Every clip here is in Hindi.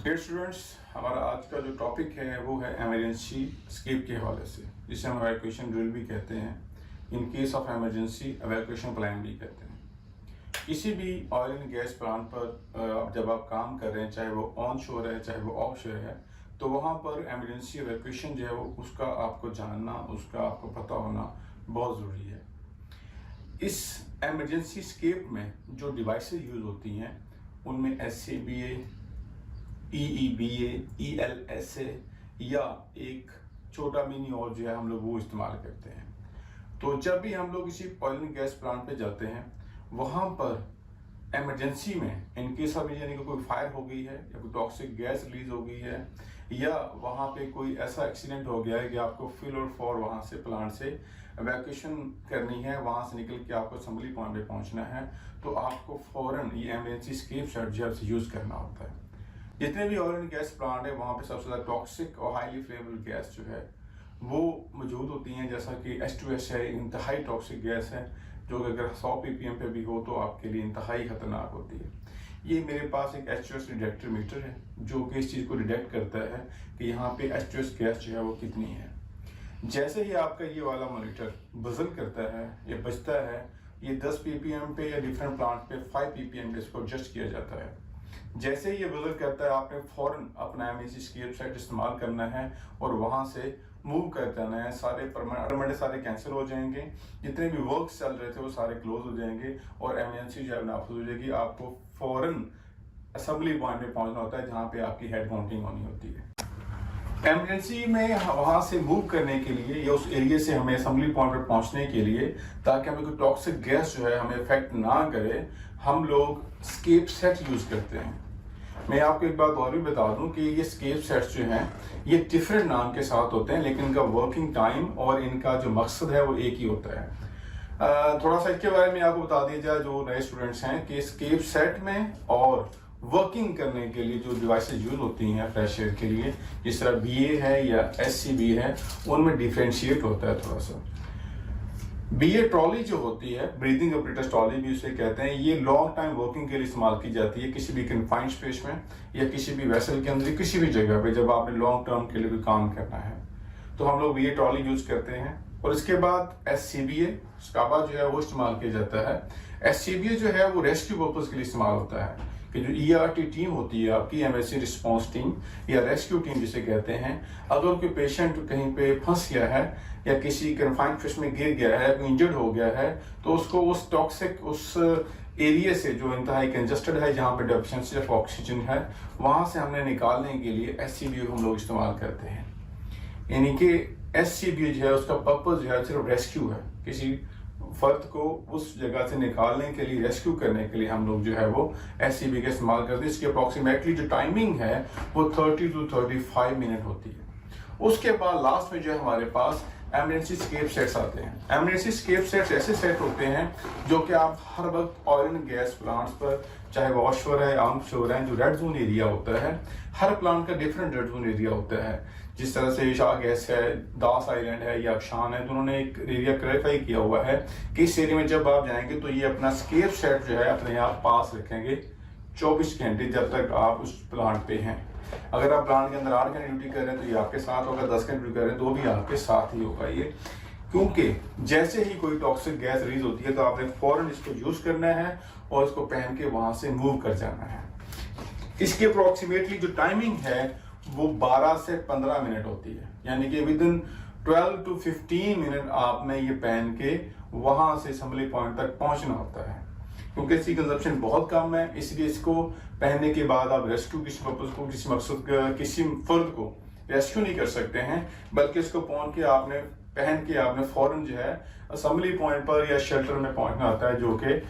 डियर स्टूडेंट्स, हमारा आज का जो टॉपिक है वो है इमरजेंसी स्केप के हवाले से, जिसे हम एवैक्यूएशन ड्रिल भी कहते हैं। In case of emergency evacuation plan भी कहते हैं। किसी भी ऑयल एंड गैस प्लांट पर जब आप काम कर रहे हैं, चाहे वो ऑन शोर है चाहे वो ऑफ शोर है, तो वहाँ पर इमरजेंसी एवैक्यूएशन जो है वो उसका आपको जानना, उसका आपको पता होना बहुत ज़रूरी है। इस इमरजेंसी स्केप में जो डिवाइसेस यूज़ होती हैं उनमें SCBA, EEBA, ELSA या एक छोटा मिनी और जो है हम लोग वो इस्तेमाल करते हैं। तो जब भी हम लोग किसी ऑयल एंड गैस प्लांट पे जाते हैं, वहाँ पर इमरजेंसी में इनकेस ऑफ यानी कि कोई फायर हो गई है या कोई टॉक्सिक गैस रिलीज हो गई है या वहाँ पे कोई ऐसा एक्सीडेंट हो गया है कि आपको फिल और फॉर वहाँ से प्लांट से एवैक्यूएशन करनी है, वहाँ से निकल के आपको असेंबली पॉइंट पे पहुँचना है, तो आपको फ़ौरन ये इमरजेंसी स्केप स्ट्रेटजी से यूज़ करना होता है। जितने भी ऑयल एंड गैस प्लांट है वहाँ पे सबसे ज़्यादा टॉक्सिक और हाईली फ्लेमेबल गैस जो है वो मौजूद होती हैं, जैसा कि H2S है, इंतहाई टॉक्सिक गैस है, जो अगर 100 ppm पे भी हो तो आपके लिए इंतहाई ख़तरनाक होती है। ये मेरे पास एक H2S डिटेक्टर मीटर है जो कि इस चीज़ को डिटेक्ट करता है कि यहाँ पे H2S गैस जो है वो कितनी है। जैसे ही आपका ये वाला मॉनिटर बजल करता है या बजता है, ये 10 ppm पे या डिफरेंट प्लांट पे 5 ppm पे इसको एडजस्ट किया जाता है। जैसे ही ये बजल करता है, आपने फ़ौरन अपना इमरजेंसी स्केप सेट इस्तेमाल करना है और वहाँ से मूव कर जाना है। सारे परमानेंट सारे कैंसिल हो जाएंगे, जितने भी वर्क चल रहे थे वो सारे क्लोज हो जाएंगे और इमरजेंसी जो है नाफिज हो जाएगी। आपको फ़ौरन असेंबली पॉइंट पे पहुंचना होता है जहाँ पे आपकी हेड माउंटिंग होनी होती है। इमरजेंसी में वहाँ से मूव करने के लिए या उस एरिया से हमें असेंबली पॉइंट पर पहुँचने के लिए, ताकि हमें कोई टॉक्सिक गैस जो है हमें इफेक्ट ना करे, हम लोग स्केप सेट यूज़ करते हैं। मैं आपको एक बात और भी बता दूं कि ये स्केप सेट्स जो हैं ये डिफरेंट नाम के साथ होते हैं, लेकिन इनका वर्किंग टाइम और इनका जो मकसद है वो एक ही होता है। थोड़ा सा इसके बारे में आपको बता दिया जाए, जो नए स्टूडेंट्स हैं, कि स्केप सेट में और वर्किंग करने के लिए जो डिवाइसेस यूज होती हैं फ्रेश एयर के लिए, जिस तरह BA है या SCB है, उनमें डिफ्रेंशिएट होता है थोड़ा सा। BA ट्रॉली जो होती है, ब्रीदिंग अपरेटस ट्रॉली भी उसे कहते हैं, ये लॉन्ग टाइम वर्किंग के लिए इस्तेमाल की जाती है किसी भी कन्फाइंड स्पेस में या किसी भी वेसल के अंदर, किसी भी जगह पे जब आपने लॉन्ग टर्म के लिए भी काम करना है तो हम लोग BA ट्रॉली यूज करते हैं। और इसके बाद SCBA स्काबा जो है वो इस्तेमाल किया जाता है। SCBA जो है वो रेस्क्यू पर्पज के लिए इस्तेमाल होता है कि जो ERT टीम होती है आपकी, इमरजेंसी रिस्पांस टीम या रेस्क्यू टीम जिसे कहते हैं, अगर कोई पेशेंट कहीं पे फंस गया है या किसी कन्फाइंड स्पेस में गिर गया है, इंजर्ड हो गया है, तो उसको उस टॉक्सिक उस एरिया से जो इंतहाई कंजस्टेड है, जहाँ पे डेफिशिएंसी ऑफ ऑक्सीजन है, वहाँ से हमने निकालने के लिए SCBA को हम लोग इस्तेमाल करते हैं। यानी कि SCBA जो है उसका पर्पज जो है सिर्फ रेस्क्यू है, किसी फर्द को उस जगह से निकालने के लिए, रेस्क्यू करने के लिए हम लोग जो है वो SCBA का इस्तेमाल करते हैं। इसकी अप्रॉक्सीमेटली जो टाइमिंग है वो 30 to 35 मिनट होती है। उसके बाद लास्ट में जो है हमारे पास इमरजेंसी स्केप सेट्स आते हैं। इमरजेंसी स्केप सेट्स ऐसे सेट होते हैं जो कि आप हर वक्त ऑयल एंड गैस प्लांट्स पर, चाहे वो ऑफशोर है, ऑनशोर है, जो रेड जोन एरिया होता है, हर प्लांट का डिफरेंट रेड जोन एरिया होता है। जिस तरह से शाह गैस है, दास आइलैंड है या अक्षान है, तो उन्होंने एक एरिया क्लैरिफाई किया हुआ है कि इस एरिया में जब आप जाएंगे तो ये अपना स्केप सेट जो है अपने आप पास रखेंगे 24 घंटे जब तक आप उस प्लांट पे हैं। अगर आप प्लांट के अंदर 8 घंटे ड्यूटी कर रहे हैं तो ये आपके साथ होगा, 10 घंटे ड्यूटी कर रहे हैं तो भी आपके साथ ही होगा ये, क्योंकि जैसे ही कोई टॉक्सिक गैस रिलीज होती है तो आपने फौरन इसको यूज करना है और इसको पहन के वहां से मूव कर जाना है। इसकी अप्रोक्सीमेटली जो टाइमिंग है वो 12 से 15 मिनट होती है, यानी कि विद इन 12 to 15 मिनट आपने ये पहन के वहां से असेंबली पॉइंट तक पहुंचना होता है। क्योंकि इसकी कंजप्शन बहुत कम है, इसलिए इसको पहनने के बाद आप रेस्क्यू किसी पर्पज को, किसी मकसद किसी फर्द को रेस्क्यू नहीं कर सकते हैं, बल्कि इसको पहन के आपने फौरन जो है असेंबली पॉइंट पर या शेल्टर में पहुंचना होता है, जो कि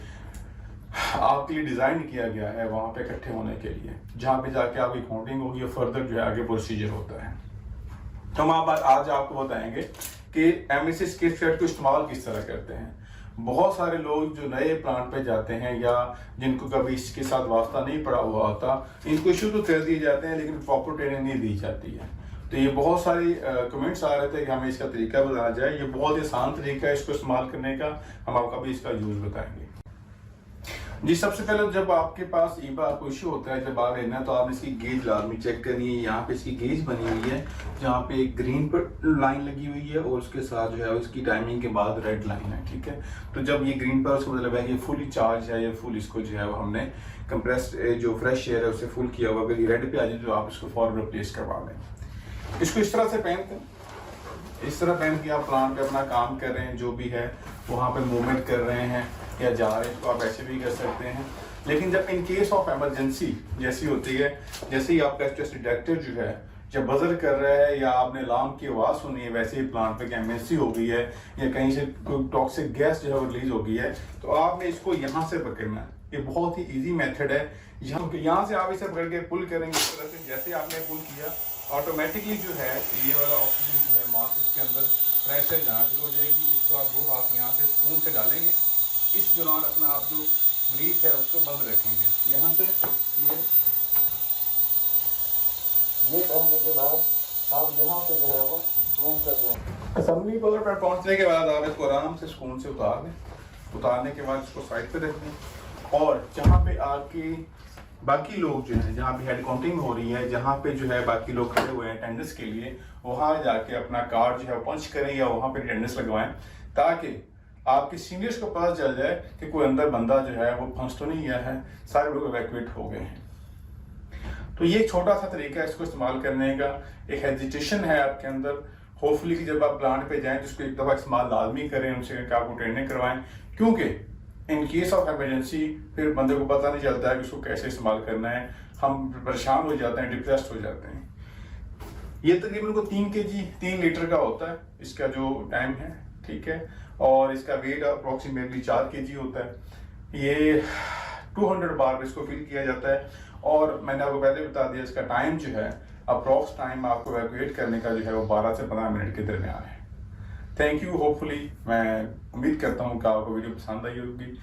आपके लिए डिजाइन किया गया है वहां पे इकट्ठे होने के लिए, जहां पे जाके आपकी काउंटिंग होगी और फर्दर जो है आगे प्रोसीजर होता है। तो हम आज आपको बताएंगे कि इमरजेंसी स्केप सेट को इस्तेमाल किस तरह करते हैं। बहुत सारे लोग जो नए प्लांट पे जाते हैं या जिनको कभी इसके साथ वास्ता नहीं पड़ा हुआ होता, इनको इशू तो कर दिए जाते हैं लेकिन प्रॉपर ट्रेनिंग नहीं दी जाती है। तो ये बहुत सारी कमेंट्स आ रहे थे कि हमें इसका तरीका बताया जाए। ये बहुत ही आसान तरीका है इसको इस्तेमाल करने का, हम आपको भी इसका यूज बताएंगे। जी, सबसे पहले जब आपके पास ईबा आपको इशू होता है, जब आप लेना तो आपने इसकी गेज लाजमी चेक करनी है। यहाँ पे इसकी गेज बनी हुई है जहाँ पे एक ग्रीन पर लाइन लगी हुई है और उसके साथ जो है इसकी टाइमिंग के बाद रेड लाइन है, ठीक है। तो जब ये ग्रीन पर उसका मतलब है कि फुली चार्ज है या फुल इसको जो है वो हमने कंप्रेस्ड जो फ्रेश एयर है उसे फुल किया हुआ। अगर ये रेड पे आ जाए तो आप इसको फॉरन रिप्लेस करवा लें। इसको इस तरह से पहनते हैं, इस तरह पहन के आप प्लांट पे अपना काम कर रहे हैं, जो भी है वहाँ पे मूवमेंट कर रहे हैं या जा रहे हैं, तो आप ऐसे भी कर सकते हैं। लेकिन जब इन केस ऑफ इमरजेंसी जैसी होती है, जैसे ही आपका स्ट्रेस डिटेक्टर जो है जब बजर कर रहा है या आपने अलार्म की आवाज़ सुनी है, वैसे ही प्लांट पे एमएससी हो गई है या कहीं से कोई टॉक्सिक गैस जो है वो रिलीज हो गई है, तो आपने इसको यहाँ से पकड़ना है। ये बहुत ही ईजी मेथड है। यहाँ से आप इसे पकड़ के पुल करेंगे इस तरह से, जैसे आपने पुल किया ऑटोमेटिकली जो है ये वाला ऑक्सीजन जो है मास्क इसके अंदर प्रेशर जाना शुरू हो जाएगी। इसको आप 2 हाथ यहाँ से स्पून से डालेंगे। इस दौरान अपना आप जो ब्रीथ है उसको बंद रखेंगे। यहाँ से ये करने के बाद आप यहाँ से जो है वो स्पून कर दें। असेंबली पावर पर पहुँचने के बाद आप इसको आराम से स्पून से उतार दें। उतारने के बाद इसको साइड पे रख दें और जहाँ पे आपकी बाकी लोग जो है, जहाँ पे हेड काउंटिंग हो रही है, जहाँ पे जो है बाकी लोग खड़े हुए हैं अटेंडेंस के लिए, वहाँ जाके अपना कार्ड जो है पंच करें या वहाँ पे अटेंडेंस लगवाएं, ताकि आपके सीनियर्स को पता चल जाए कि कोई अंदर बंदा जो है वो फंस तो नहीं गया है, सारे लोग इवैक्यूएट हो गए हैं। तो ये छोटा सा तरीका है इसको इस्तेमाल करने का। एक हेजिटेशन है आपके अंदर, होपफुली कि जब आप प्लांट पे जाएं तो उसको एक दफ़ा इस्तेमाल लाजमी करें, उनसे आपको ट्रेनिंग करवाएं, क्योंकि इन केस ऑफ इमरजेंसी फिर बंदे को पता नहीं चलता है कि उसको कैसे इस्तेमाल करना है। हम परेशान हो जाते हैं, डिप्रेस्ड हो जाते हैं। ये तकरीबन को 3 लीटर का होता है इसका जो टाइम है, ठीक है, और इसका वेट अप्रोक्सीमेटली 4 kg होता है। ये 200 बार इसको फिल किया जाता है और मैंने आपको पहले बता दिया इसका टाइम जो है अप्रोक्स टाइम आपको इवैक्यूएट करने का जो है वो 12 से 15 मिनट के दरमियान है। Thank you. होपफुली मैं उम्मीद करता हूँ कि आपको वीडियो पसंद आई होगी।